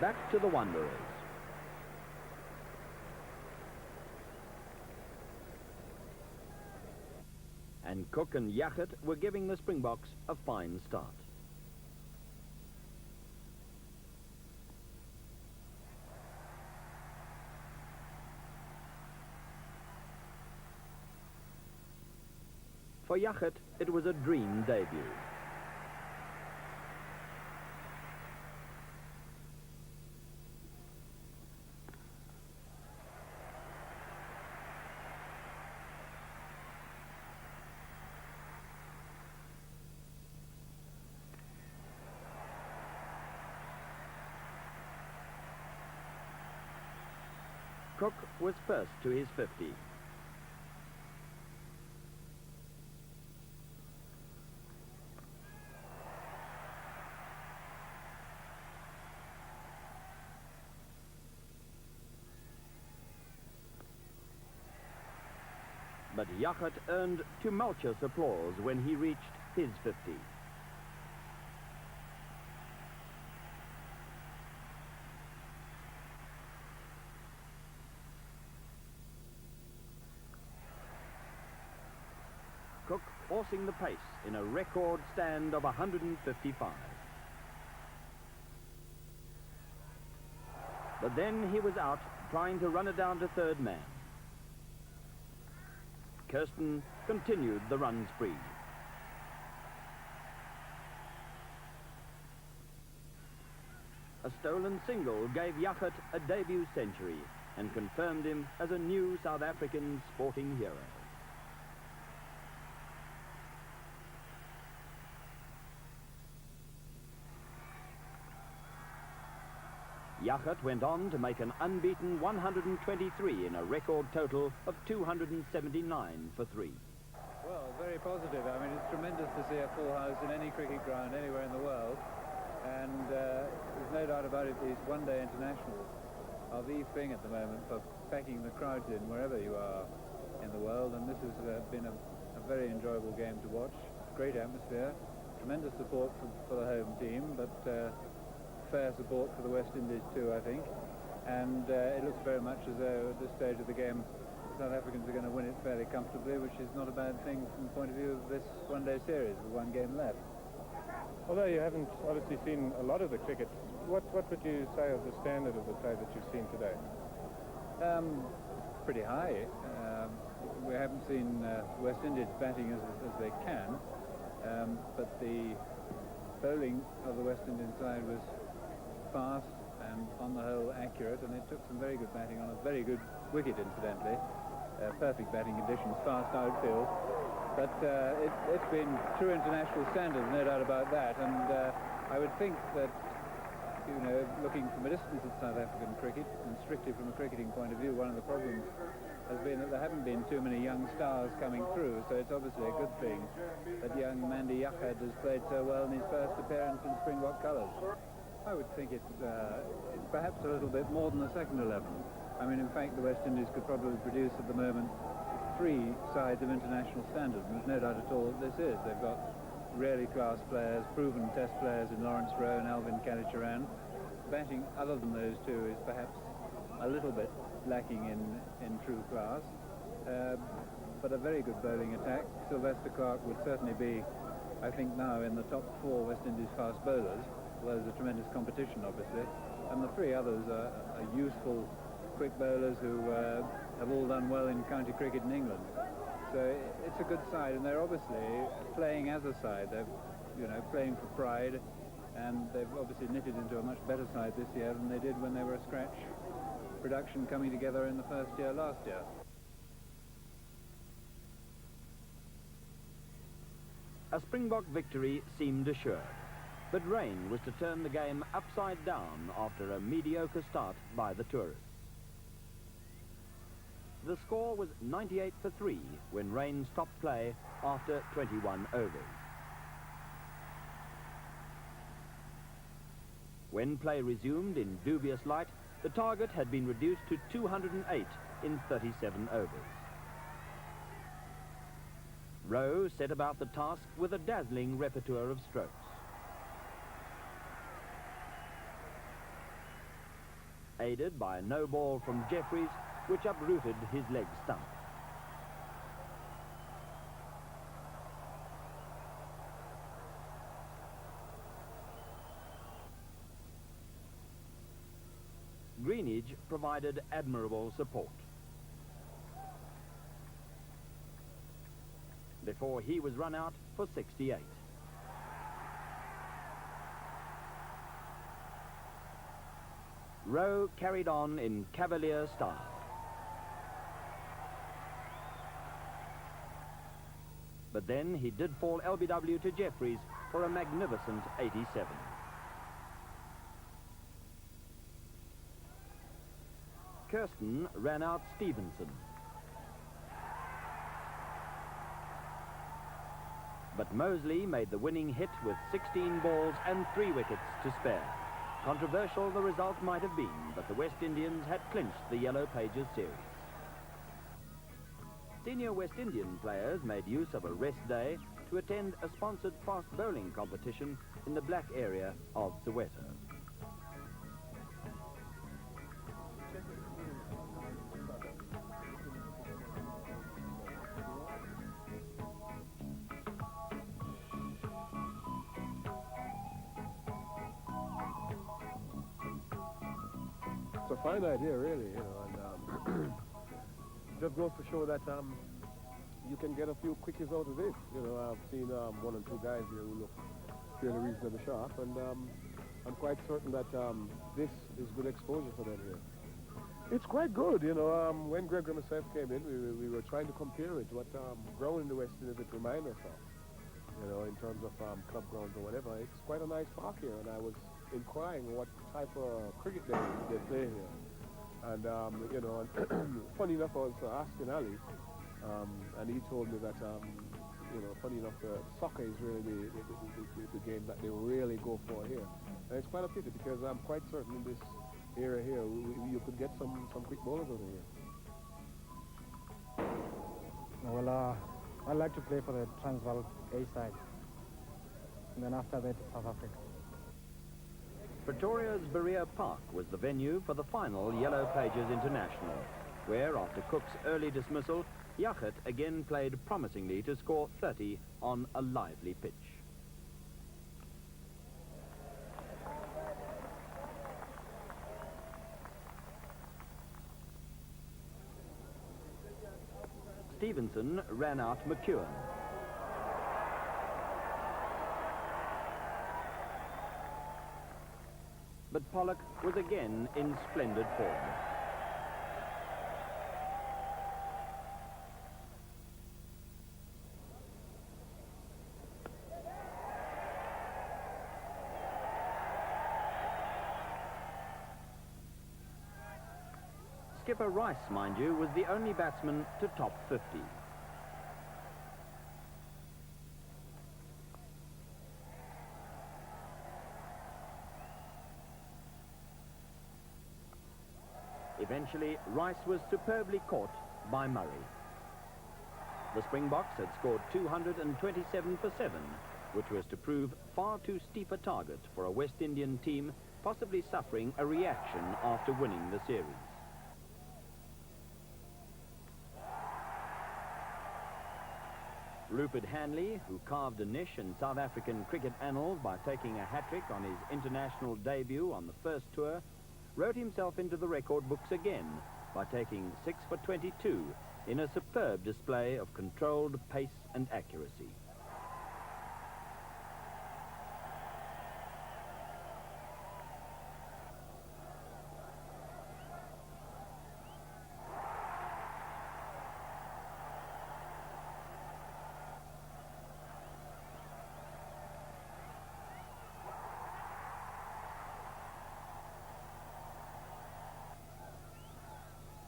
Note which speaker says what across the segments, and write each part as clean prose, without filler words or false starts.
Speaker 1: back to the Wanderers. And Cook and Yachert were giving the Springboks a fine start. For Yachert, it was a dream debut. Cook was first to his 50. But Yachert earned tumultuous applause when he reached his 50. Cook forcing the pace in a record stand of 155. But then he was out trying to run it down to third man. Kirsten continued the run spree. A stolen single gave Yachert a debut century and confirmed him as a new South African sporting hero. Yachert went on to make an unbeaten 123 in a record total of 279 for 3.
Speaker 2: Well, very positive. I mean, it's tremendous to see a full house in any cricket ground anywhere in the world. And there's no doubt about it, these one-day internationals are the thing at the moment for packing the crowds in wherever you are in the world. And this has been a very enjoyable game to watch. Great atmosphere, tremendous support for the home team, but fair support for the West Indies too, I think. And it looks very much as though at this stage of the game South Africans are going to win it fairly comfortably, which is not a bad thing from the point of view of this one-day series with one game left.
Speaker 3: Although you haven't obviously seen a lot of the cricket, what would you say of the standard of the play that you've seen today?
Speaker 2: Pretty high. We haven't seen West Indies batting as they can, but the bowling of the West Indian side was fast and on the whole accurate, and it took some very good batting on a very good wicket, incidentally. Perfect batting conditions, fast outfield. But it's been true international standards, no doubt about that. And I would think that, you know, looking from a distance at South African cricket, and strictly from a cricketing point of view, one of the problems has been that there haven't been too many young stars coming through, so it's obviously a good thing that young Mandy Yachert has played so well in his first appearance in Springbok colours. I would think it's perhaps a little bit more than the second 11. I mean, in fact, the West Indies could probably produce at the moment 3 sides of international standard, and there's no doubt at all that this is. They've got really class players, proven test players in Lawrence Rowe and Alvin Kallicharran. Batting other than those two is perhaps a little bit lacking in true class, but a very good bowling attack. Sylvester Clarke would certainly be, I think, now in the top 4 West Indies fast bowlers. Well, there's a tremendous competition, obviously, and the 3 others are useful, quick bowlers who have all done well in county cricket in England. So it's a good side, and they're obviously playing as a side. They're, you know, playing for pride, and they've obviously knitted into a much better side this year than they did when they were a scratch production coming together in the first year last year.
Speaker 1: A Springbok victory seemed assured, but rain was to turn the game upside down after a mediocre start by the tourists. The score was 98 for 3 when rain stopped play after 21 overs. When play resumed in dubious light, the target had been reduced to 208 in 37 overs. Rowe set about the task with a dazzling repertoire of strokes. aided by a no ball from Jeffries, which uprooted his leg stump. Greenidge provided admirable support. Before he was run out for 68. Rowe carried on in cavalier style. But then he did fall LBW to Jeffries for a magnificent 87. Kirsten ran out Stevenson. But Mosley made the winning hit with 16 balls and 3 wickets to spare. Controversial the result might have been, but the West Indians had clinched the Yellow Pages series. Senior West Indian players made use of a rest day to attend a sponsored fast bowling competition in the black area of Soweto.
Speaker 4: It's a fine idea, really, you know, and just goes to show that you can get a few quickies out of this. You know, I've seen 1 or 2 guys here who look fairly reasonably sharp, and I'm quite certain that this is good exposure for them here. It's quite good, you know. When Greg and myself came in, we were trying to compare it to what ground in the West Indies it reminds us of, you know, in terms of club grounds or whatever. It's quite a nice park here, and I was inquiring what type of cricket they play here. And, you know, funny enough, I was asking Ali, and he told me that, you know, funny enough, soccer is really the game that they really go for here. And it's quite a pity because I'm quite certain in this area here, you could get some quick bowlers over here.
Speaker 5: Well, I'd like to play for the Transvaal A side. And then after that, South Africa.
Speaker 1: Pretoria's Berea Park was the venue for the final Yellow Pages International, where, after Cook's early dismissal, Yachert again played promisingly to score 30 on a lively pitch. Stevenson ran out McEwen. But Pollock was again in splendid form. Skipper Rice, mind you, was the only batsman to top 50. Eventually, Rice was superbly caught by Murray. The Springboks had scored 227 for 7, which was to prove far too steep a target for a West Indian team possibly suffering a reaction after winning the series. Rupert Hanley, who carved a niche in South African cricket annals by taking a hat-trick on his international debut on the first tour, wrote himself into the record books again by taking 6 for 22 in a superb display of controlled pace and accuracy.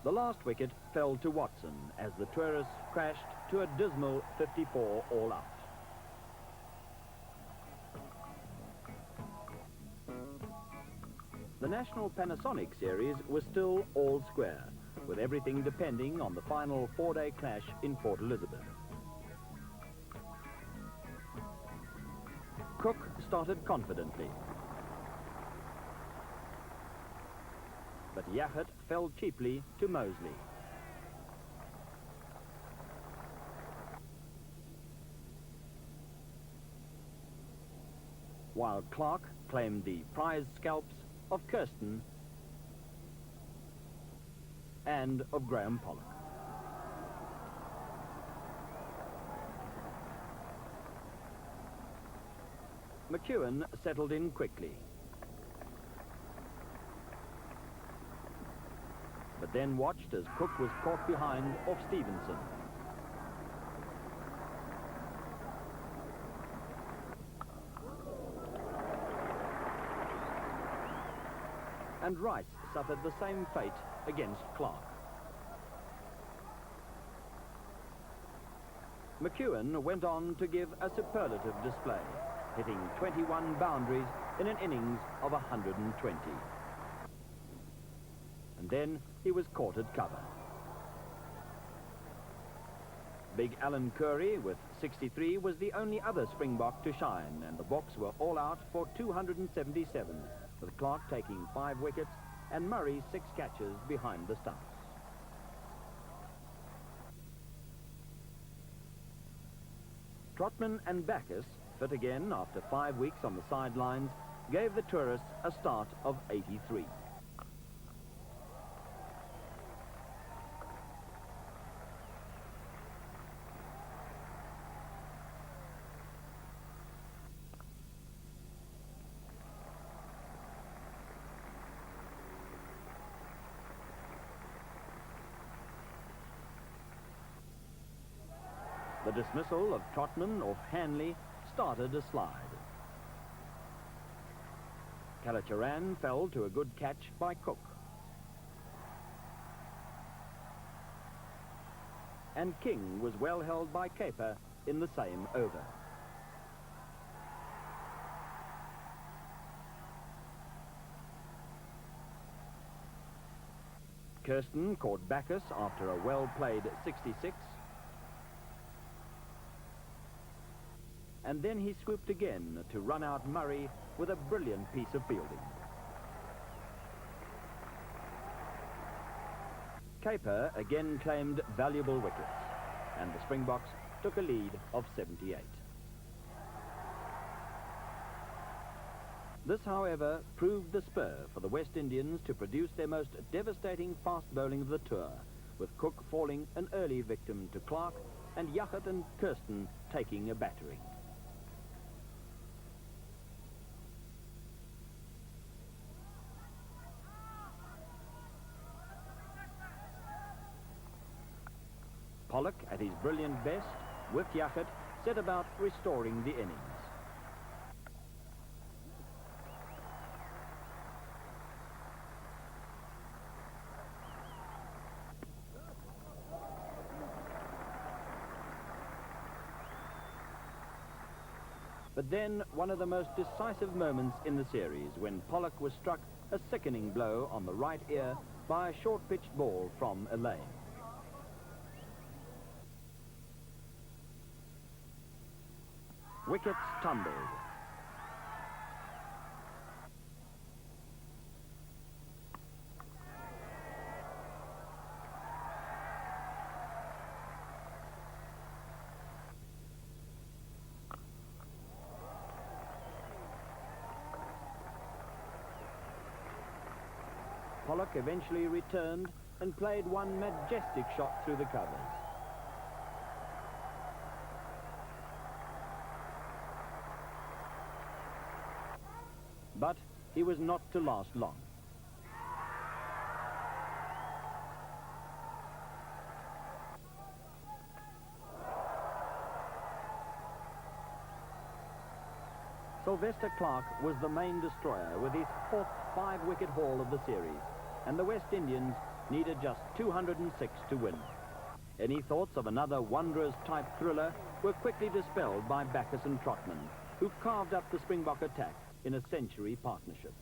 Speaker 1: The last wicket fell to Watson as the tourists crashed to a dismal 54 all out. The National Panasonic series was still all square, with everything depending on the final 4-day clash in Port Elizabeth. Cook started confidently. but Yachert fell cheaply to Mosley. While Clark claimed the prize scalps of Kirsten and of Graham Pollock. McEwen settled in quickly, but then watched as Cook was caught behind off Stevenson. And Rice suffered the same fate against Clark. McEwen went on to give a superlative display, hitting 21 boundaries in an innings of 120. And then he was caught at cover. Big Alan Curry, with 63, was the only other Springbok to shine, and the Boks were all out for 277, with Clark taking 5 wickets and Murray 6 catches behind the stumps. Trotman and Backus, fit again after 5 weeks on the sidelines, gave the tourists a start of 83. The dismissal of Trotman off Hanley started a slide. Kalacharran fell to a good catch by Cook. And King was well held by Caper in the same over. Kirsten caught Backus after a well-played 66. And then he swooped again to run out Murray with a brilliant piece of fielding. Caper again claimed valuable wickets, and the Springboks took a lead of 78. This, however, proved the spur for the West Indians to produce their most devastating fast bowling of the tour, with Cook falling an early victim to Clark and Yachert and Kirsten taking a battering. Pollock, at his brilliant best, with Yachert, set about restoring the innings. But then, one of the most decisive moments in the series, when Pollock was struck a sickening blow on the right ear by a short-pitched ball from Elaine. Wickets tumbled. Pollock eventually returned and played one majestic shot through the covers. But he was not to last long. Sylvester Clark was the main destroyer with his 4th 5-wicket haul of the series, and the West Indians needed just 206 to win. Any thoughts of another Wanderers-type thriller were quickly dispelled by Backus and Trotman, who carved up the Springbok attack in a century partnership.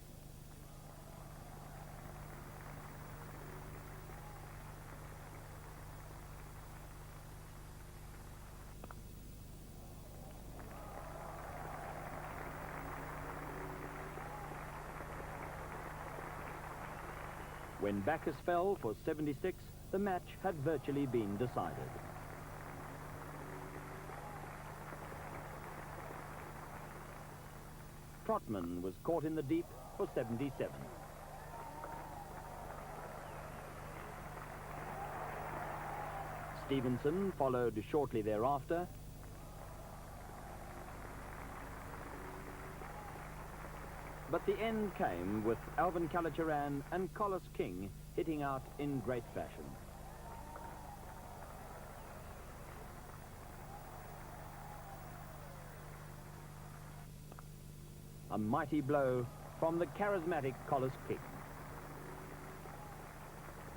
Speaker 1: When Bacchus fell for 76, the match had virtually been decided. Trotman was caught in the deep for 77. Stevenson followed shortly thereafter. But the end came with Alvin Kallicharran and Collis King hitting out in great fashion. A mighty blow from the charismatic Collis King.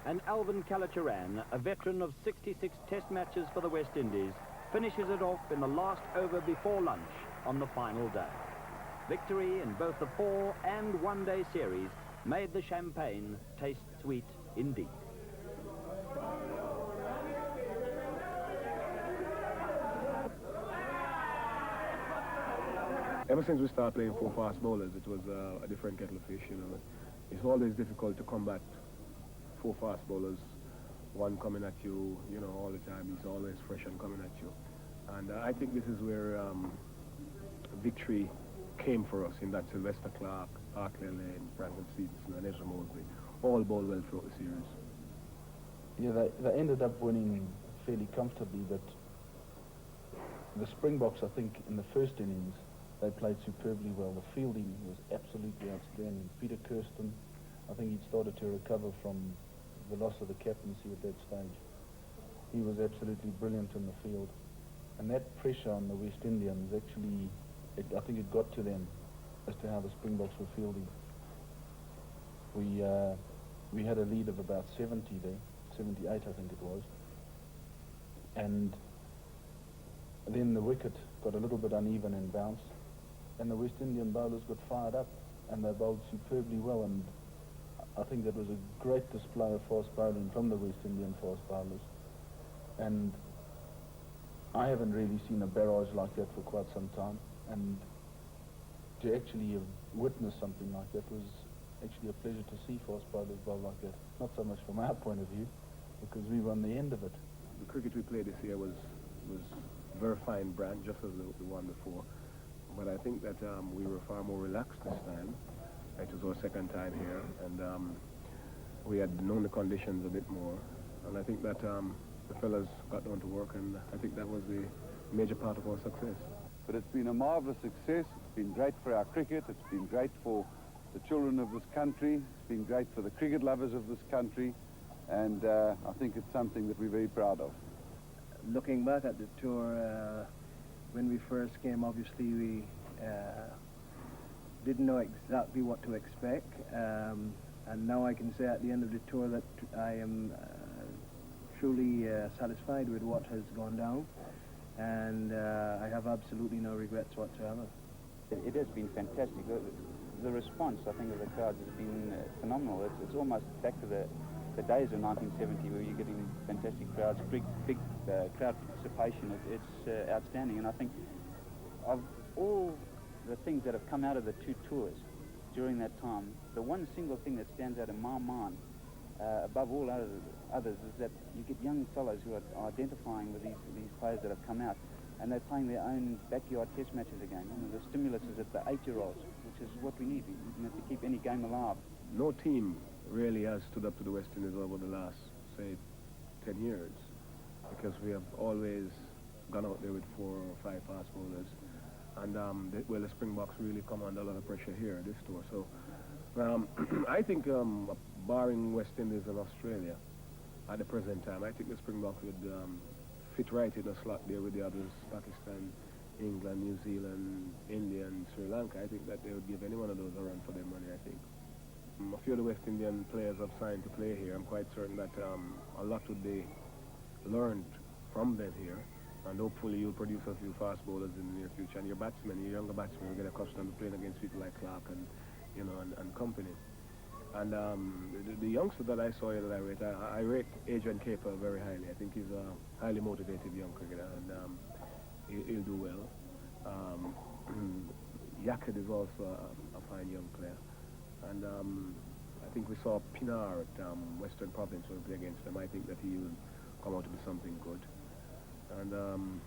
Speaker 1: And Alvin Kallicharran, a veteran of 66 test matches for the West Indies, finishes it off in the last over before lunch on the final day. Victory in both the 4- and 1-day series made the champagne taste sweet indeed.
Speaker 4: Ever since we started playing 4 fast bowlers, it was a different kettle of fish, you know. It's always difficult to combat 4 fast bowlers, one coming at you, you know, all the time. He's always fresh and coming at you. And I think this is where victory came for us, in that Sylvester Clarke, Arkley Lane, Brandon Stevenson and Ezra Mosley all bowled well throughout the series.
Speaker 6: Yeah, they ended up winning fairly comfortably, but the Springboks, I think, in the first innings, they played superbly well. The fielding was absolutely outstanding. Peter Kirsten, I think he'd started to recover from the loss of the captaincy at that stage. He was absolutely brilliant in the field. And that pressure on the West Indians actually, I think it got to them as to how the Springboks were fielding. We had a lead of about 70 there, 78 I think it was. And then the wicket got a little bit uneven in bounce, and the West Indian bowlers got fired up, and they bowled superbly well, and I think that was a great display of fast bowling from the West Indian fast bowlers. And I haven't really seen a barrage like that for quite some time, and to actually have witnessed something like that was actually a pleasure to see fast bowlers bowl like that. Not so much from our point of view, because we were on the end of it.
Speaker 4: The cricket we played this year was very fine brand, just as the one before. But I think that we were far more relaxed this time. It was our second time here, and we had known the conditions a bit more. And I think that the fellas got down to work, and I think that was the major part of our success.
Speaker 7: But it's been a marvellous success. It's been great for our cricket. It's been great for the children of this country. It's been great for the cricket lovers of this country. And I think it's something that we're very proud of.
Speaker 8: Looking back at the tour, when we first came, obviously we didn't know exactly what to expect. And now I can say at the end of the tour that I am truly satisfied with what has gone down. And I have absolutely no regrets whatsoever.
Speaker 9: It has been fantastic. The response, I think, of the crowds has been phenomenal. It's almost back to the days of 1970 where you're getting fantastic crowds, big crowd participation. It's outstanding. And I think of all the things that have come out of the 2 tours during that time, the one single thing that stands out in my mind above all others is that you get young fellows who are identifying with these players that have come out, and they're playing their own backyard test matches again. You know, the stimulus is at the 8-year-olds, which is what we need, to keep any game alive.
Speaker 4: No team really has stood up to the West Indies over the last, say, 10 years, because we have always gone out there with 4 or 5 fast bowlers, and the Springboks really come under a lot of pressure here this tour. So I think barring West Indies and Australia at the present time, I think the Springboks would fit right in a slot there with the others: Pakistan, England, New Zealand, India and Sri Lanka. I think that they would give any one of those a run for their money, I think. A few of the West Indian players have signed to play here. I'm quite certain that a lot would be learned from them here, and hopefully you'll produce a few fast bowlers in the near future, and your batsmen, your younger batsmen, will get accustomed to playing against people like Clarke and, you know, and company. And the youngster that I saw here that I rate Adrian Capel very highly. I think he's a highly motivated young cricketer, and he'll do well. Yackett is also a fine young player. And I think we saw Pinar at Western Province when we played against them. I think that he will come out to be something good. And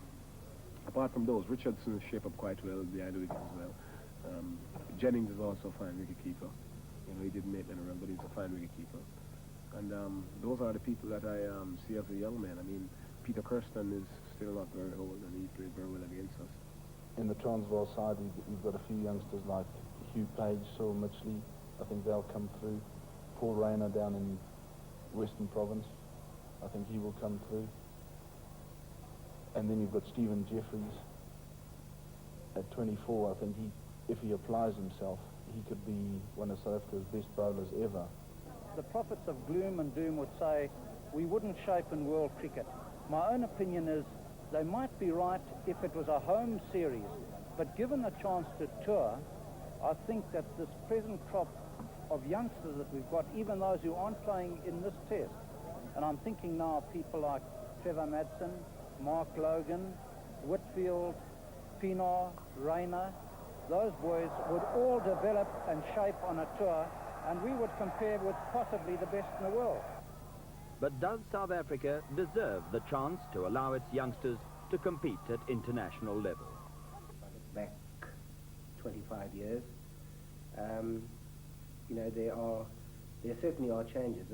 Speaker 4: apart from those, Richardson shape up quite well behind the wicket as well. Jennings is also a fine wicketkeeper. You know, he didn't make any run, but he's a fine wicketkeeper. And those are the people that I see as a young man. I mean, Peter Kirsten is still not very old, and he played very well against us.
Speaker 6: In the Transvaal side, we've got a few youngsters like Hugh Page, Cyril Mitchley. I think they'll come through. Paul Rayner down in Western Province. I think he will come through. And then you've got Stephen Jeffries at 24. I think if he applies himself, he could be one of South Africa's best bowlers ever.
Speaker 10: The prophets of gloom and doom would say we wouldn't shape in world cricket. My own opinion is they might be right if it was a home series, but given a chance to tour, I think that this present crop of youngsters that we've got, even those who aren't playing in this test, and I'm thinking now of people like Trevor Madsen, Mark Logan, Whitfield, Pinar, Rayner, those boys would all develop and shape on a tour, and we would compare with possibly the best in the world.
Speaker 1: But does South Africa deserve the chance to allow its youngsters to compete at international level?
Speaker 11: Back 25 years, you know, there certainly are changes.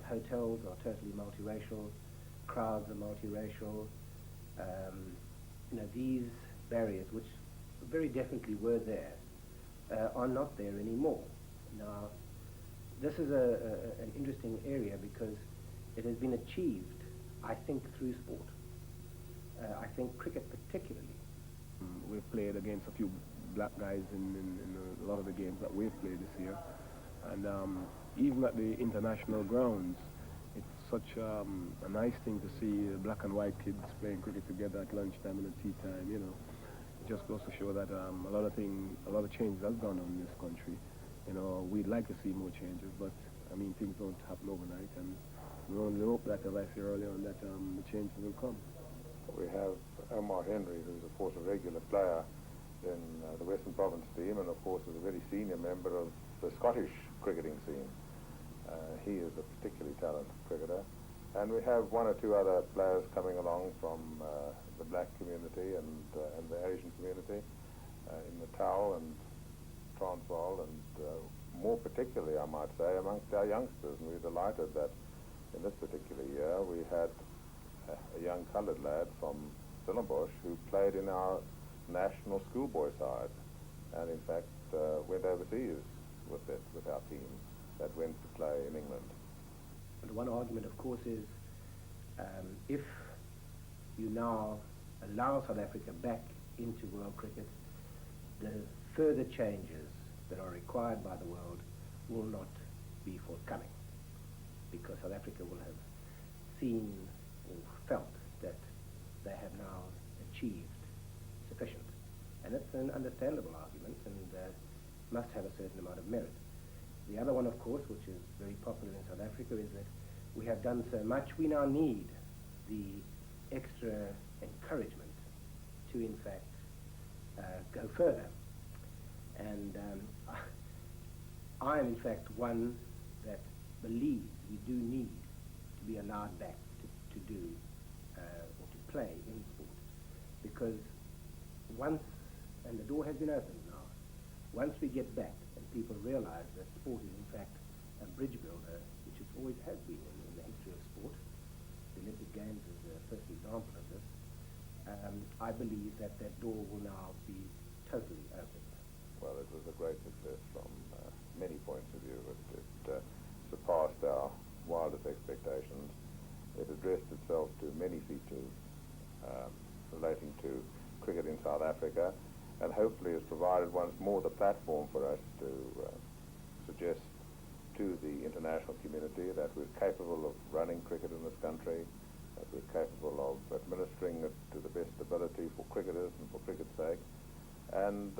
Speaker 11: Hotels are totally multiracial, crowds are multiracial. You know, these barriers, which very definitely were there, are not there anymore. Now, this is an interesting area because it has been achieved, I think, through sport. I think cricket particularly.
Speaker 4: We've played against a few black guys in a lot of the games that we've played this year. And even at the international grounds, it's such a nice thing to see black and white kids playing cricket together at lunchtime and at tea time, you know. It just goes to show that a lot of changes has gone on in this country. You know, we'd like to see more changes, but I mean, things don't happen overnight, and we only hope that, as I said earlier on, that the changes will come.
Speaker 12: We have Omar Henry, who's of course a regular player in the Western Province team, and of course is a very senior member of the Scottish cricketing scene. He is a particularly talented cricketer. And we have one or two other players coming along from the black community and the Asian community in Natal and Transvaal, and more particularly, I might say, amongst our youngsters. And we're delighted that in this particular year we had a young coloured lad from Stellenbosch who played in our national schoolboy side, and in fact went overseas with our team that went to play in England.
Speaker 11: And one argument, of course, is if you now allow South Africa back into world cricket, the further changes that are required by the world will not be forthcoming, because South Africa will have seen or felt that they have now achieved sufficient. And it's an understandable argument and must have a certain amount of merit. The other one, of course, which is very popular in South Africa, is that we have done so much, we now need the extra encouragement to, in fact, go further. And I am, in fact, one that believes we do need to be allowed back to do or to play in sport. Because once, and the door has been opened now, once we get back and people realize that sport is, in fact, a bridge builder, which it always has been in the history of sport. The Olympic Games is the first example of this. I believe that that door will now be totally open.
Speaker 12: Well, it was a great success from many points of view. It surpassed our wildest expectations. It addressed itself to many features relating to cricket in South Africa, and hopefully has provided once more the platform for us to suggest to the international community that we're capable of running cricket in this country, that we're capable of administering it to the best ability for cricketers and for cricket's sake, and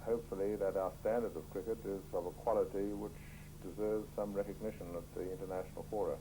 Speaker 12: hopefully that our standard of cricket is of a quality which deserves some recognition at the international fora.